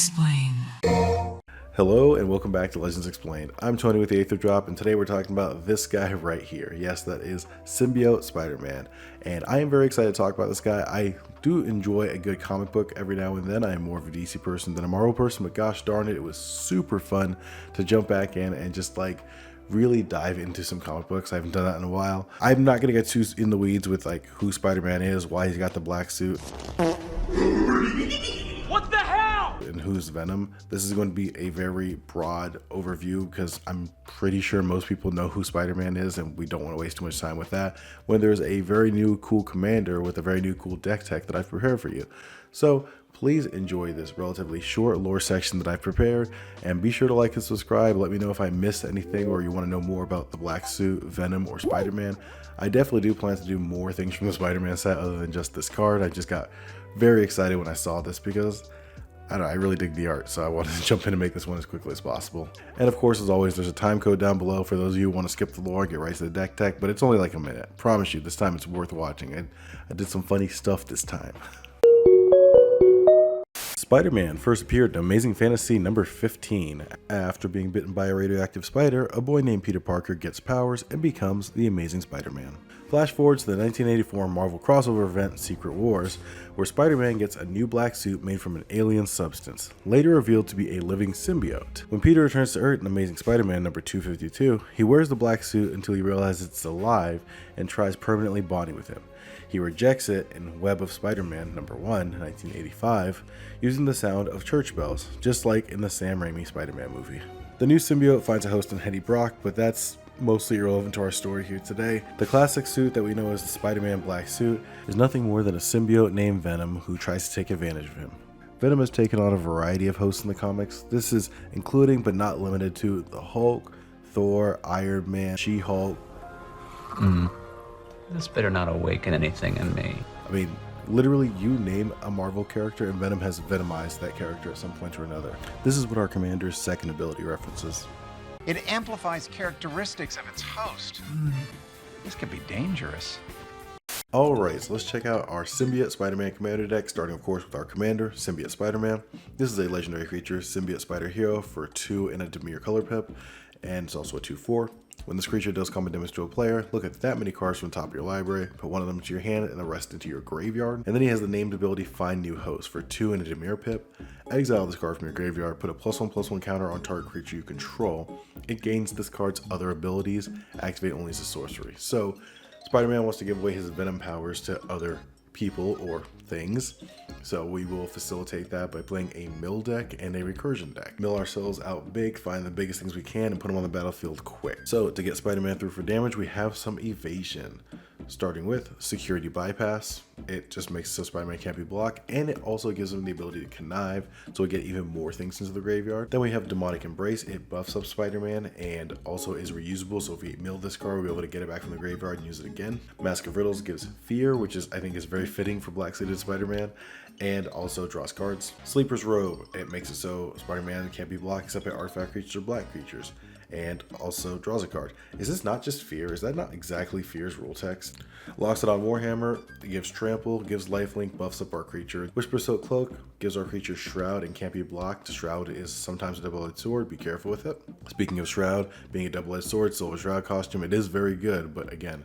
Explain. Hello and welcome back to Legends Explained. I'm Tony with the Aether Drop, and today we're talking about this guy right here. Yes, that is Symbiote Spider-Man, and I am very excited to talk about this guy. I do enjoy a good comic book every now and then. I am more of a DC person than a Marvel person, but gosh darn it, it was super fun to jump back in and just like really dive into some comic books. I haven't done that in a while. I'm not going to get too in the weeds with like who Spider-Man is, why he's got the black suit. What the hell? And who's Venom. This is going to be a very broad overview because I'm pretty sure most people know who Spider-Man is, and we don't want to waste too much time with that when there's a very new cool commander with a very new cool deck tech that I've prepared for you. So please enjoy this relatively short lore section that I've prepared, and be sure to like and subscribe. Let me know if I missed anything or you want to know more about the black suit, Venom, or Spider-Man. I definitely do plan to do more things from the Spider-Man set other than just this card. I just got very excited when I saw this because I don't know, I really dig the art, so I wanted to jump in and make this one as quickly as possible. And of course, as always, there's a time code down below for those of you who want to skip the lore and get right to the deck tech, but it's only like a minute. I promise you, this time it's worth watching. I did some funny stuff this time. Spider-Man first appeared in Amazing Fantasy number 15. After being bitten by a radioactive spider, a boy named Peter Parker gets powers and becomes the Amazing Spider-Man. Flash forward to the 1984 Marvel crossover event Secret Wars, where Spider-Man gets a new black suit made from an alien substance, later revealed to be a living symbiote. When Peter returns to Earth in Amazing Spider-Man number 252, he wears the black suit until he realizes it's alive and tries permanently bonding with him. He rejects it in Web of Spider-Man number 1, 1985, using the sound of church bells, just like in the Sam Raimi Spider-Man movie. The new symbiote finds a host in Eddie Brock, but that's mostly irrelevant to our story here today. The classic suit that we know as the Spider-Man black suit is nothing more than a symbiote named Venom who tries to take advantage of him. Venom has taken on a variety of hosts in the comics. This is including but not limited to the Hulk, Thor, Iron Man, She-Hulk. This better not awaken anything in me. I mean, literally you name a Marvel character and Venom has venomized that character at some point or another. This is what our commander's second ability references. It amplifies characteristics of its host. This could be dangerous. Alright, so let's check out our Symbiote Spider-Man Commander deck, starting of course with our commander, Symbiote Spider-Man. This is a legendary creature, Symbiote Spider Hero for 2 and a Demir color pip, and it's also a 2/4. When this creature does combat damage to a player, look at that many cards from the top of your library, put one of them to your hand and the rest into your graveyard. And then he has the named ability Find New Host for 2 and a Demir pip. Exile this card from your graveyard, put a +1/+1 counter on target creature you control. It gains this card's other abilities, activate only as a sorcery. So Spider-Man wants to give away his Venom powers to other people or things, so we will facilitate that by playing a mill deck and a recursion deck. Mill ourselves out big, find the biggest things we can, and put them on the battlefield quick. So to get Spider-Man through for damage, we have some evasion, starting with security bypass. It just makes it so Spider-Man can't be blocked, and it also gives him the ability to connive, so we get even more things into the graveyard. Then we have demonic embrace. It buffs up Spider-Man and also is reusable, so if we mill this card, we'll be able to get it back from the graveyard and use it again. Mask of Riddles gives fear, which is I think is very fitting for black-suited Spider-Man, and also draws cards. Sleeper's Robe. It makes it so Spider-Man can't be blocked except by artifact creatures or black creatures, and also draws a card. Is this not just fear? Is that not exactly fear's rule text? Locks it on Warhammer. It gives trample, gives lifelink, buffs up our creature. Whisper Silk Cloak gives our creature shroud and can't be blocked. Shroud is sometimes a double-edged sword, be careful with it. Speaking of shroud, being a double-edged sword, Silver Shroud costume, it is very good, but again,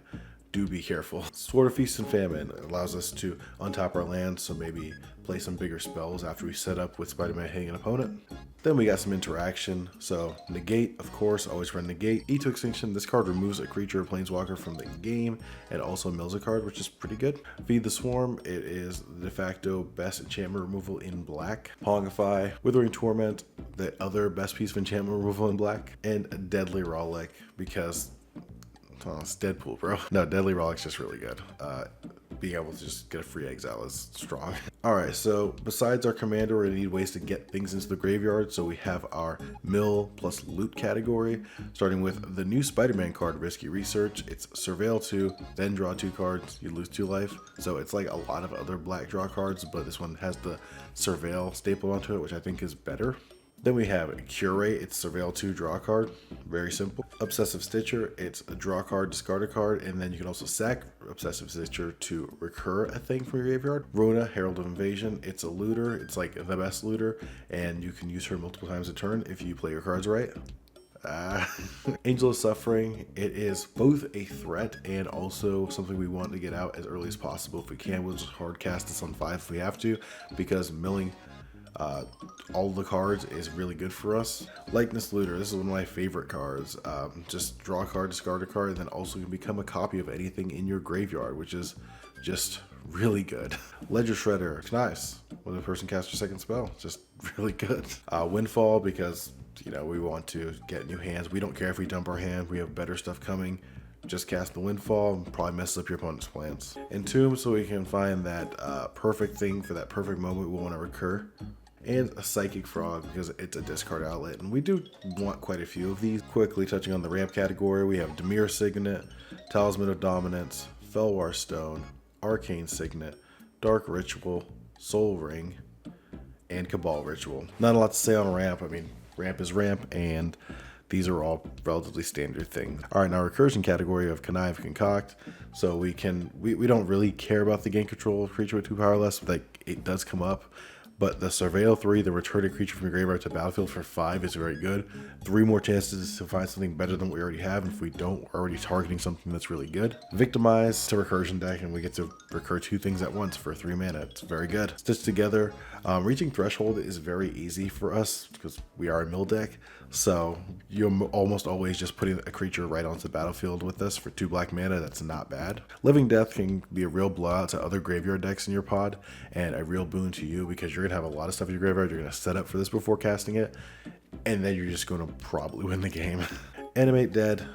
do be careful. Sword of Feast and Famine allows us to untap our lands, so maybe play some bigger spells after we set up with Spider-Man hitting an opponent. Then we got some interaction, so negate, of course, always run negate. E to Extinction, this card removes a creature or planeswalker from the game, and also mills a card, which is pretty good. Feed the Swarm, it is the de facto best enchantment removal in black. Pongify, Withering Torment, the other best piece of enchantment removal in black, and Deadly Rollick, because oh, it's Deadpool, bro. No, Deadly Rollick's just really good. Being able to just get a free exile is strong. Alright, so besides our commander, we're going to need ways to get things into the graveyard. So we have our mill plus loot category, starting with the new Spider-Man card, Risky Research. It's Surveil 2, then draw 2 cards, you lose 2 life. So it's like a lot of other black draw cards, but this one has the Surveil staple onto it, which I think is better. Then we have Curate, it's Surveil 2 draw card, very simple. Obsessive Stitcher, it's a draw card, discard a card, and then you can also sack Obsessive Stitcher to recur a thing from your graveyard. Rona, Herald of Invasion, it's a looter, it's like the best looter, and you can use her multiple times a turn if you play your cards right. Angel of Suffering, it is both a threat and also something we want to get out as early as possible. If we can, we'll just hard cast this on 5 if we have to, because milling all the cards is really good for us. Likeness Looter, this is one of my favorite cards. Just draw a card, discard a card, and then also can become a copy of anything in your graveyard, which is just really good. Ledger Shredder, it's nice. When the person casts their second spell, just really good. Windfall, because you know we want to get new hands. We don't care if we dump our hand. We have better stuff coming. Just cast the Windfall and probably messes up your opponent's plans. Entomb, so we can find that perfect thing for that perfect moment we want to recur. And a Psychic Frog, because it's a discard outlet, and we do want quite a few of these. Quickly touching on the ramp category, we have Dimir Signet, Talisman of Dominance, Felwar Stone, Arcane Signet, Dark Ritual, Soul Ring, and Cabal Ritual. Not a lot to say on ramp. I mean, ramp is ramp, and these are all relatively standard things. All right, now recursion category of Connive, Concoct. So we don't really care about the gain control creature with 2 power less, but like it does come up. But the Surveil 3, the return a creature from your graveyard to battlefield for 5 is very good. 3 more chances to find something better than what we already have. And if we don't, we're already targeting something that's really good. Victimize to recursion deck, and we get to recur 2 things at once for 3 mana. It's very good. Stitch Together. Reaching Threshold is very easy for us because we are a mill deck. So you're almost always just putting a creature right onto the battlefield with us for 2 black mana. That's not bad. Living Death can be a real blowout to other graveyard decks in your pod, and a real boon to you because you're going to have a lot of stuff in your graveyard. You're going to set up for this before casting it, and then you're just going to probably win the game. Animate Dead.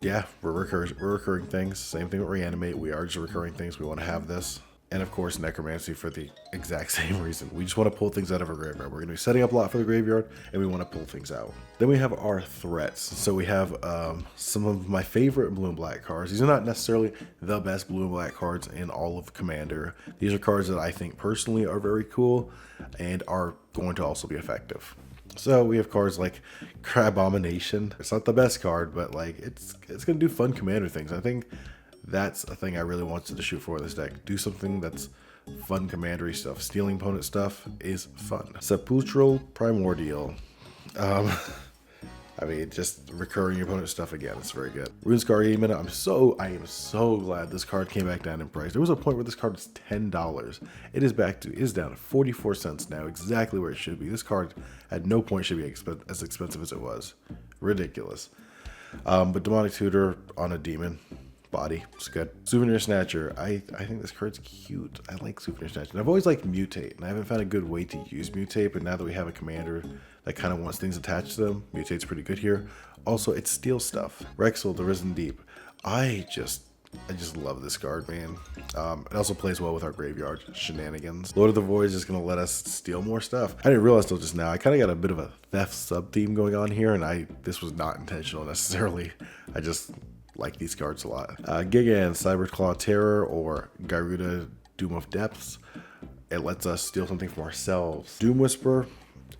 Yeah, we're recurring things. Same thing with Reanimate. We are just recurring things. We want to have this. And of course, Necromancy for the exact same reason. We just want to pull things out of our graveyard. We're going to be setting up a lot for the graveyard, and we want to pull things out. Then we have our threats. So we have some of my favorite blue and black cards. These are not necessarily the best blue and black cards in all of Commander. These are cards that I think personally are very cool and are going to also be effective. So we have cards like Crabomination. It's not the best card, but like it's going to do fun Commander things. I think that's a thing I really wanted to shoot for in this deck. Do something that's fun commandery stuff. Stealing opponent stuff is fun. Sepulchral Primordial. I mean, just recurring your opponent's stuff again. It's very good. Runescar Emina. I am so glad this card came back down in price. There was a point where this card was $10. It is down to 44 cents now, exactly where it should be. This card at no point should be as expensive as it was. Ridiculous. But Demonic Tutor on a demon. Body, it's good. Souvenir Snatcher. I think this card's cute. I like Souvenir Snatcher. And I've always liked Mutate, and I haven't found a good way to use Mutate, but now that we have a commander that kind of wants things attached to them, Mutate's pretty good here. Also, it steals stuff. Rexel, the Risen Deep. I just love this card, man. It also plays well with our graveyard shenanigans. Lord of the Void is just going to let us steal more stuff. I didn't realize till just now. I kind of got a bit of a theft sub-theme going on here, and this was not intentional necessarily. I just like these cards a lot. Gigan, Cyberclaw Terror, or Garuda, Doom of Depths. It lets us steal something from ourselves. Doom Whisper,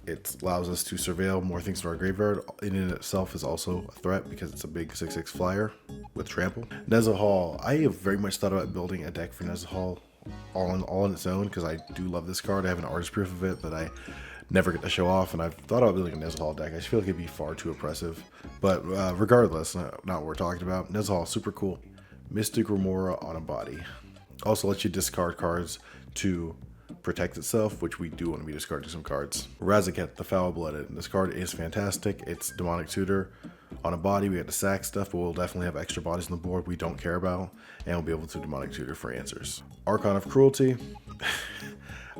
it allows us to surveil more things from our graveyard. In and itself is also a threat because it's a big 6/6 flyer with trample. Nezahal, I have very much thought about building a deck for Nezahal all on its own because I do love this card. I have an artist proof of it that I never get to show off, and I've thought about building a Nezahal deck. I just feel like it'd be far too oppressive. But regardless, not what we're talking about. Nezahal, super cool. Mystic Remora on a body. Also lets you discard cards to protect itself, which we do want to be discarding some cards. Razaketh, the Foul-Blooded. This card is fantastic. It's Demonic Tutor. On a body, we have to sack stuff, but we'll definitely have extra bodies on the board we don't care about, and we'll be able to Demonic Tutor for answers. Archon of Cruelty.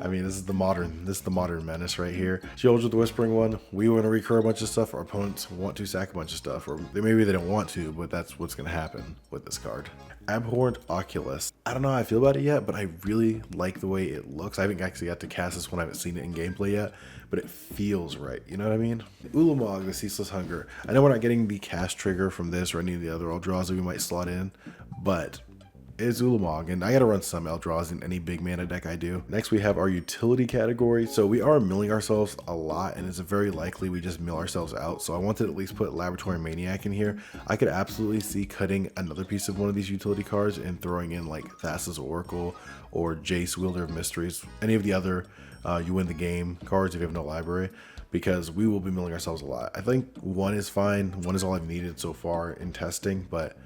I mean, this is the modern menace right here. Shield with the Whispering One. We want to recur a bunch of stuff. Our opponents want to sack a bunch of stuff, or maybe they don't want to, but that's what's going to happen with this card. Abhorrent Oculus. I don't know how I feel about it yet, but I really like the way it looks. I haven't actually got to cast this one. I haven't seen it in gameplay yet, but it feels right. You know what I mean? Ulamog, the Ceaseless Hunger. I know we're not getting the cast trigger from this or any of the other old draws that we might slot in, but is Ulamog, and I gotta run some Eldraws in any big mana deck I do. Next we have our utility category. So we are milling ourselves a lot, and it's very likely we just mill ourselves out. So I wanted to at least put Laboratory Maniac in here. I could absolutely see cutting another piece of one of these utility cards and throwing in like Thassa's Oracle or Jace, Wielder of Mysteries, any of the other you win the game cards if you have no library, because we will be milling ourselves a lot. I think one is fine. One is all I've needed so far in testing, but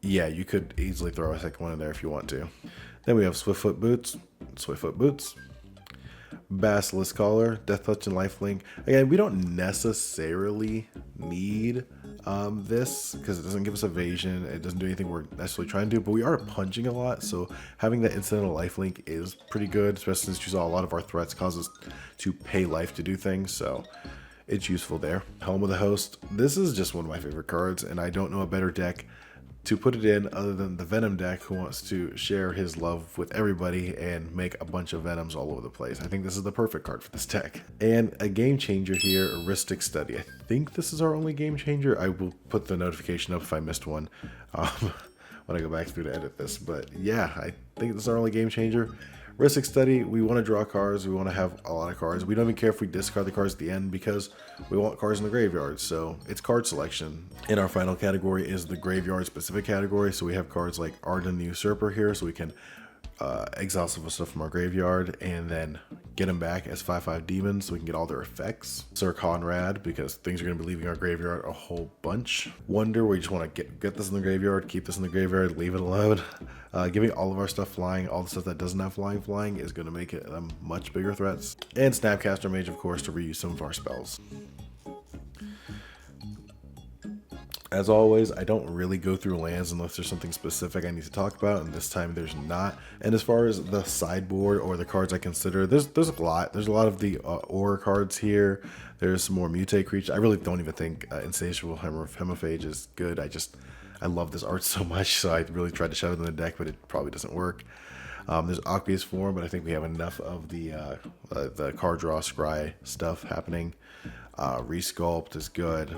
yeah, you could easily throw a second one in there if you want to. Then we have Swiftfoot Boots, Basilisk Collar, Death Touch, and Lifelink. Again, we don't necessarily need this because it doesn't give us evasion. It doesn't do anything we're necessarily trying to do, but we are punching a lot, so having that incidental lifelink is pretty good, especially since you saw a lot of our threats cause us to pay life to do things, so it's useful there. Helm of the Host. This is just one of my favorite cards, and I don't know a better deck to put it in other than the Venom deck, who wants to share his love with everybody and make a bunch of Venoms all over the place. I think this is the perfect card for this deck. And a game changer here, Heuristic Study. I think this is our only game changer. I will put the notification up if I missed one when I go back through to edit this. But yeah, I think this is our only game changer. Heuristic Study, we want to draw cards, we want to have a lot of cards. We don't even care if we discard the cards at the end because we want cards in the graveyard, so it's card selection. And our final category is the graveyard specific category, so we have cards like Arden the Usurper here, so we can exile some stuff from our graveyard and then get them back as 5/5 demons so we can get all their effects. Sir Conrad, because things are going to be leaving our graveyard a whole bunch. Wonder, where you just want to get this in the graveyard, keep this in the graveyard, leave it alone. Giving all of our stuff flying, all the stuff that doesn't have flying is going to make it much bigger threats. And Snapcaster Mage, of course, to reuse some of our spells. As always, I don't really go through lands unless there's something specific I need to talk about, and this time there's not. And as far as the sideboard or the cards I consider, there's a lot. There's a lot of the aura cards here. There's some more mutate creatures. I really don't even think Insatiable Hemophage is good. I love this art so much, so I really tried to shove it in the deck, but it probably doesn't work. There's Aqueous Form, but I think we have enough of the card draw scry stuff happening. Resculpt is good.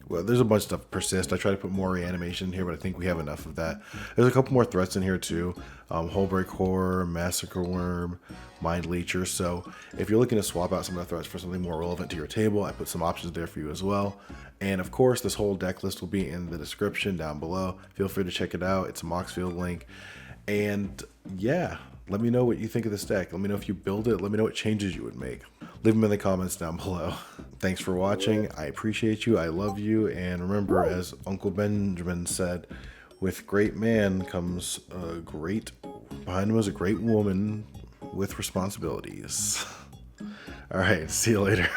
Well, there's a bunch of stuff. Persist. I try to put more reanimation in here, but I think we have enough of that. There's a couple more threats in here too. Hullbreak Horror, Massacre Worm, Mind Leecher. So if you're looking to swap out some of the threats for something more relevant to your table, I put some options there for you as well. And of course, this whole deck list will be in the description down below. Feel free to check it out. It's a Moxfield link. And yeah, let me know what you think of this deck. Let me know if you build it. Let me know what changes you would make. Leave them in the comments down below. Thanks for watching. I appreciate you. I love you. And remember, as Uncle Benjamin said, with great man comes behind him is a great woman with responsibilities. All right, see you later.